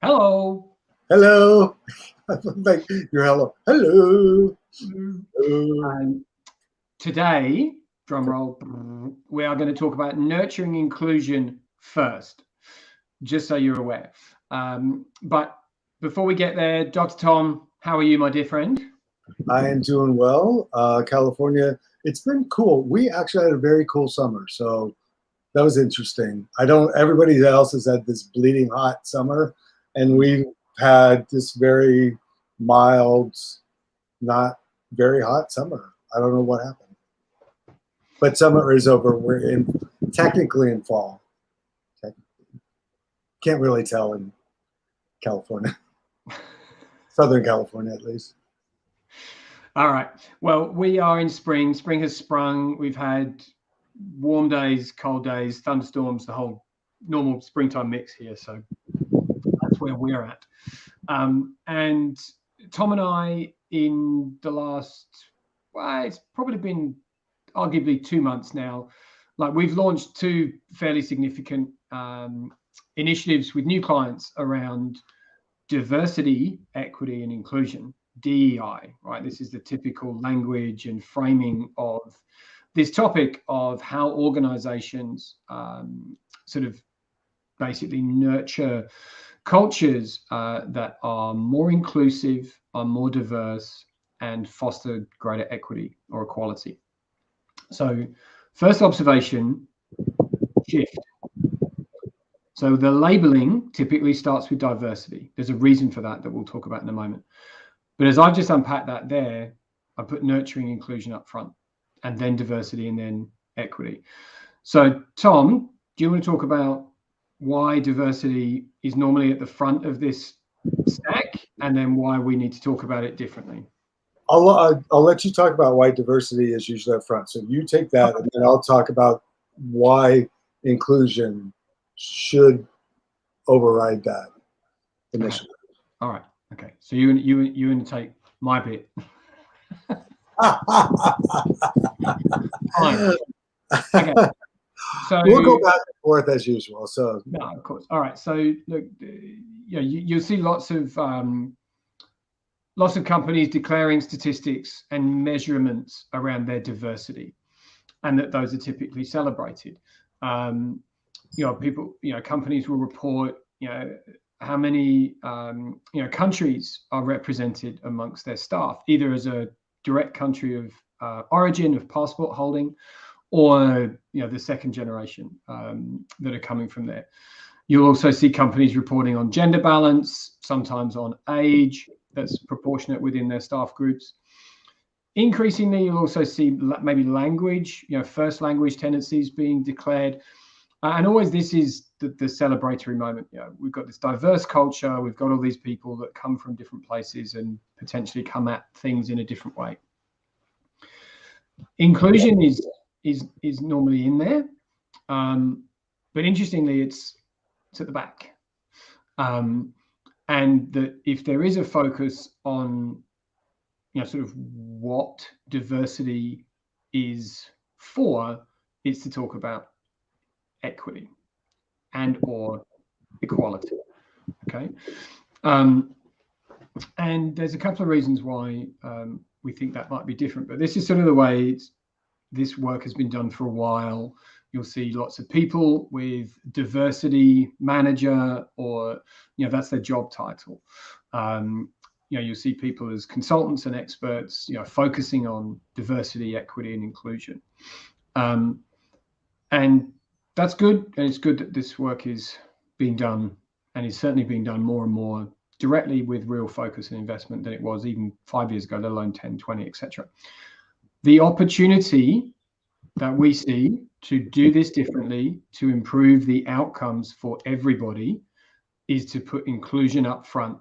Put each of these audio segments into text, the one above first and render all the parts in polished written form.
Hello. Hello. Like your hello. Hello. Hello. Um, Today, drum roll, we are going to talk about nurturing inclusion first, just so you're aware. But before we get there, Dr. Tom, how are you, my dear friend? I am doing well. California, it's been cool. We actually had a very cool summer, so that was interesting. I don't. Everybody else has had this bleeding hot summer, and we've had this very mild, not very hot summer. I don't know what happened, but summer is over. We're in technically in fall. Can't really tell in California, Southern California at least. All right. Well, we are in spring. Spring has sprung. We've had warm days, cold days, thunderstorms, the whole normal springtime mix here. So that's where we're at. And Tom and I, in the last, well, it's probably been arguably 2 months now, like we've launched two fairly significant initiatives with new clients around diversity, equity, and inclusion. DEI, right? This is the typical language and framing of this topic of how organizations sort of basically nurture cultures that are more inclusive, are more diverse, and foster greater equity or equality. So, first observation, shift. So the labeling typically starts with diversity. There's a reason for that we'll talk about in a moment. But as I've just unpacked that there, I put nurturing inclusion up front, and then diversity, and then equity. So, Tom, do you want to talk about why diversity is normally at the front of this stack, and then why we need to talk about it differently? I'll let you talk about why diversity is usually up front. So you take that, and then I'll talk about why inclusion should override that Okay. initially. All right. Okay. So you going to take my bit. Fine. Okay. So We'll go back and forth as usual. So no, of course. All right. So look, you'll see lots of companies declaring statistics and measurements around their diversity, and that those are typically celebrated. People, companies will report, how many, countries are represented amongst their staff, either as a direct country of origin of passport holding, or the second generation that are coming from there. You'll also see companies reporting on gender balance, sometimes on age that's proportionate within their staff groups. Increasingly, you'll also see maybe language, first language tendencies being declared. And always this is the celebratory moment. We've got this diverse culture. We've got all these people that come from different places and potentially come at things in a different way. Inclusion is normally in there, but interestingly, it's at the back. And that if there is a focus on, sort of what diversity is for, it's to talk about equity and or equality. Okay. And there's a couple of reasons why we think that might be different, but this is sort of the way this work has been done for a while. You'll see lots of people with diversity manager, or that's their job title. You'll see people as consultants and experts, focusing on diversity, equity, and inclusion. And that's good, and it's good that this work is being done, and is certainly being done more and more directly with real focus and investment than it was even 5 years ago, let alone 10, 20, etc. The opportunity that we see to do this differently, to improve the outcomes for everybody, is to put inclusion up front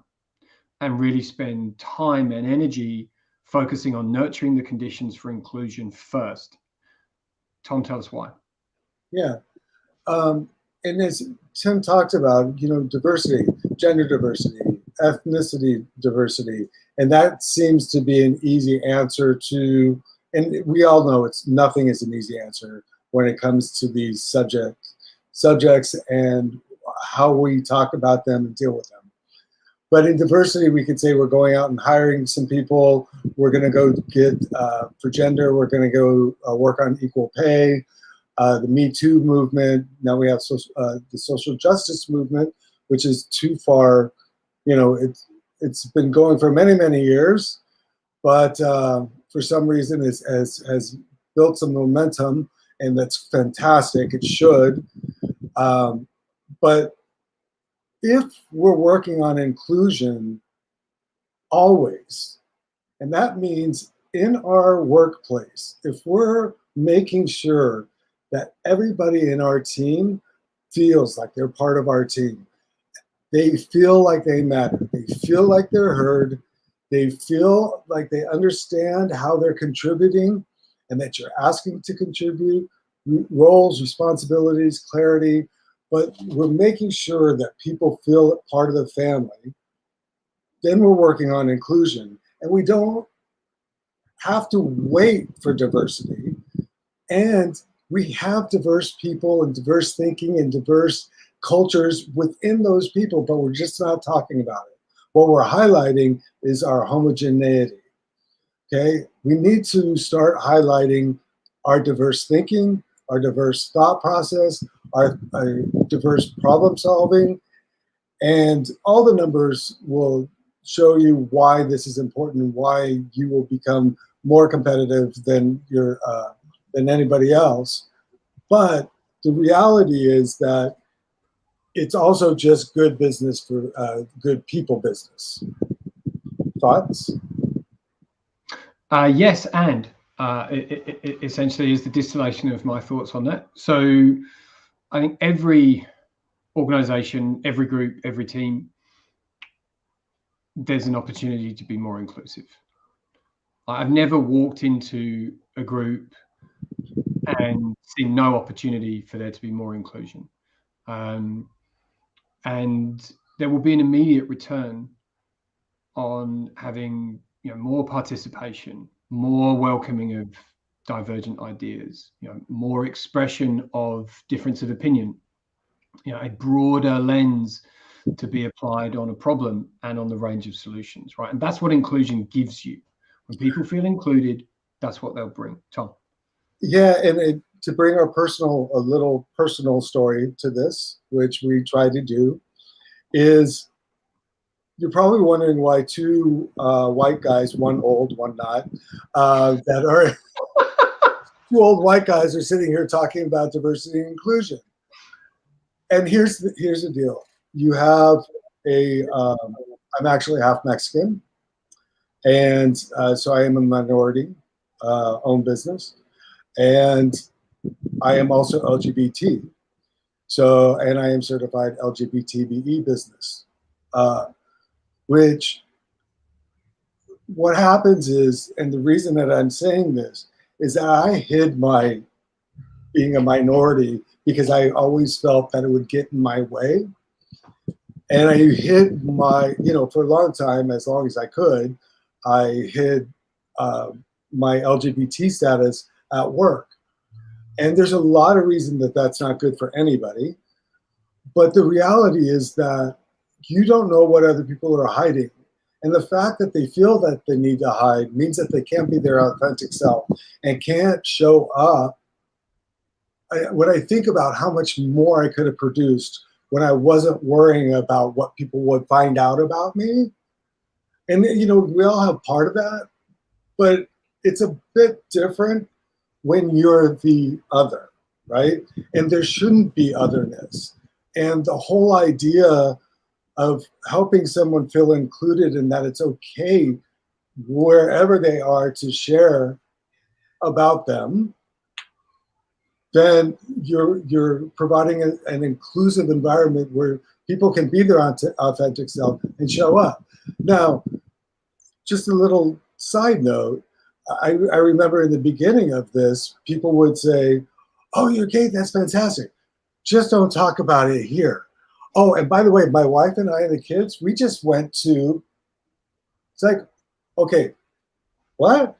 and really spend time and energy focusing on nurturing the conditions for inclusion first. Tom, tell us why. yeah, and as Tim talked about, diversity, gender diversity, ethnicity diversity, and that seems to be an easy answer to. And we all know nothing is an easy answer when it comes to these subjects and how we talk about them and deal with them. But in diversity, we could say we're going out and hiring some people. We're going to go get, for gender, we're going to go work on equal pay. The Me Too movement. Now we have the social justice movement, which is too far. It's been going for many, many years, but for some reason has built some momentum, and that's fantastic. It should. But if we're working on inclusion always, and that means in our workplace, if we're making sure that everybody in our team feels like they're part of our team, they feel like they matter, they feel like they're heard, they feel like they understand how they're contributing and that you're asking to contribute, roles, responsibilities, clarity, but we're making sure that people feel part of the family, then we're working on inclusion. And we don't have to wait for diversity. And we have diverse people and diverse thinking and diverse cultures within those people, but we're just not talking about it. What we're highlighting is our homogeneity. Okay, we need to start highlighting our diverse thinking, our diverse thought process, our diverse problem solving, and all the numbers will show you why this is important and why you will become more competitive than than anybody else. But the reality is that it's also just good business for good people business. Thoughts? Yes, and it essentially is the distillation of my thoughts on that. So I think every organization, every group, every team, there's an opportunity to be more inclusive. I've never walked into a group and seen no opportunity for there to be more inclusion. And there will be an immediate return on having more participation, more welcoming of divergent ideas, more expression of difference of opinion, a broader lens to be applied on a problem and on the range of solutions, right? And that's what inclusion gives you. When people feel included, that's what they'll bring. Tom. Yeah, and to bring a little personal story to this, which we try to do, is you're probably wondering why two white guys, one old, one not, that are two old white guys are sitting here talking about diversity and inclusion. And here's the deal. You have I'm actually half Mexican, and so I am a minority owned business, and I am also LGBT. So, and I am certified LGBTBE business, which what happens is, and the reason that I'm saying this is that I hid my being a minority because I always felt that it would get in my way. And I hid my, for a long time, as long as I could, I hid my LGBT status at work. And there's a lot of reason that that's not good for anybody. But the reality is that you don't know what other people are hiding. And the fact that they feel that they need to hide means that they can't be their authentic self and can't show up. When I think about how much more I could have produced when I wasn't worrying about what people would find out about me. And, we all have part of that, but it's a bit different when you're the other, right? And there shouldn't be otherness. And the whole idea of helping someone feel included and that it's okay wherever they are to share about them, then you're providing an inclusive environment where people can be their authentic self and show up. Now, just a little side note, I remember in the beginning of this, people would say, "Oh, you're gay, that's fantastic. Just don't talk about it here. Oh, and by the way, my wife and I and the kids, we just went to," it's like, okay, what?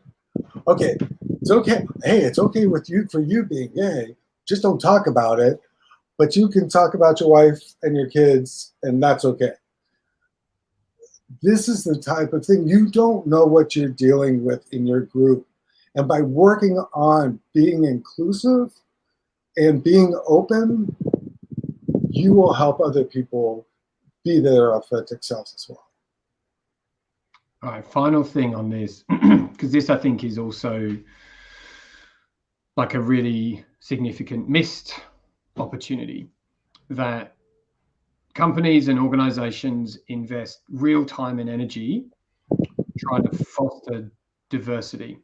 Okay, it's okay. Hey, it's okay for you being gay. Just don't talk about it. But you can talk about your wife and your kids, and that's okay. this is the type of thing you don't know what you're dealing with in your group. And by working on being inclusive and being open, you will help other people be their authentic selves as well. All right, final thing on this, because this I think is also like a really significant missed opportunity, that companies and organizations invest real time and energy trying to foster diversity,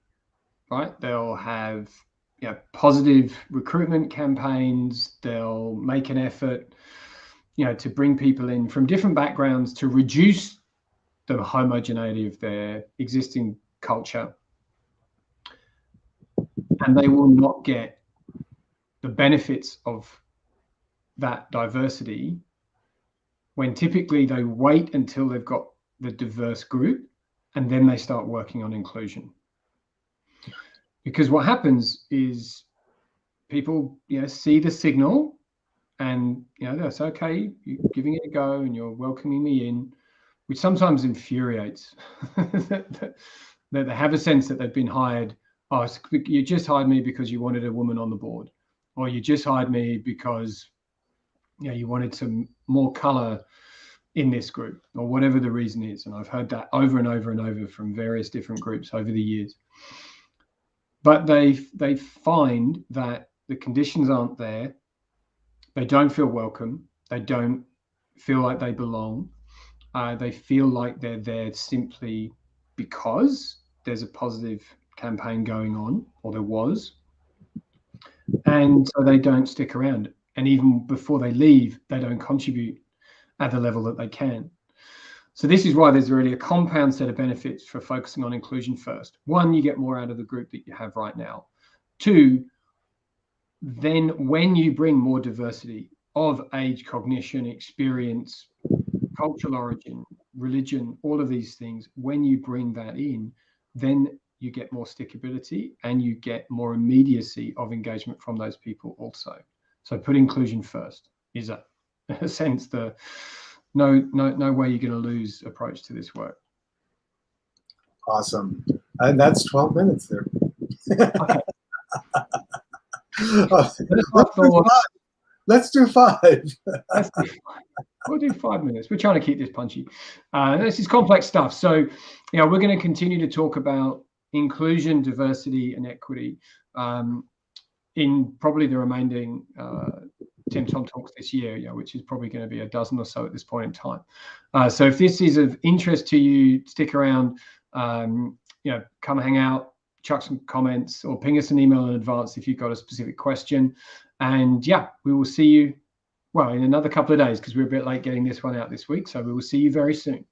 right? They'll have positive recruitment campaigns. They'll make an effort, to bring people in from different backgrounds to reduce the homogeneity of their existing culture. And they will not get the benefits of that diversity when typically they wait until they've got the diverse group and then they start working on inclusion. Because what happens is people, see the signal and, that's okay, you're giving it a go and you're welcoming me in, which sometimes infuriates. that they have a sense that they've been hired. Oh, you just hired me because you wanted a woman on the board, or you just hired me because you wanted some more color in this group, or whatever the reason is. And I've heard that over and over and over from various different groups over the years. But they find that the conditions aren't there. They don't feel welcome. They don't feel like they belong. They feel like they're there simply because there's a positive campaign going on, or there was. And so they don't stick around. And even before they leave, they don't contribute at the level that they can. So this is why there's really a compound set of benefits for focusing on inclusion first. One, you get more out of the group that you have right now. Two, then when you bring more diversity of age, cognition, experience, cultural origin, religion, all of these things, when you bring that in, then you get more stickability and you get more immediacy of engagement from those people also. So put inclusion first is a sense the no way you're going to lose approach to this work. Awesome. And that's 12 minutes there. Okay. Let's do 5. We'll do 5 minutes. We're trying to keep this punchy. This is complex stuff. So, we're going to continue to talk about inclusion, diversity, and equity in probably the remaining TimTom talks this year, which is probably going to be a dozen or so at this point in time. So if this is of interest to you, stick around, come hang out, chuck some comments, or ping us an email in advance if you've got a specific question. And we will see you, in another couple of days, because we're a bit late getting this one out this week. So we will see you very soon.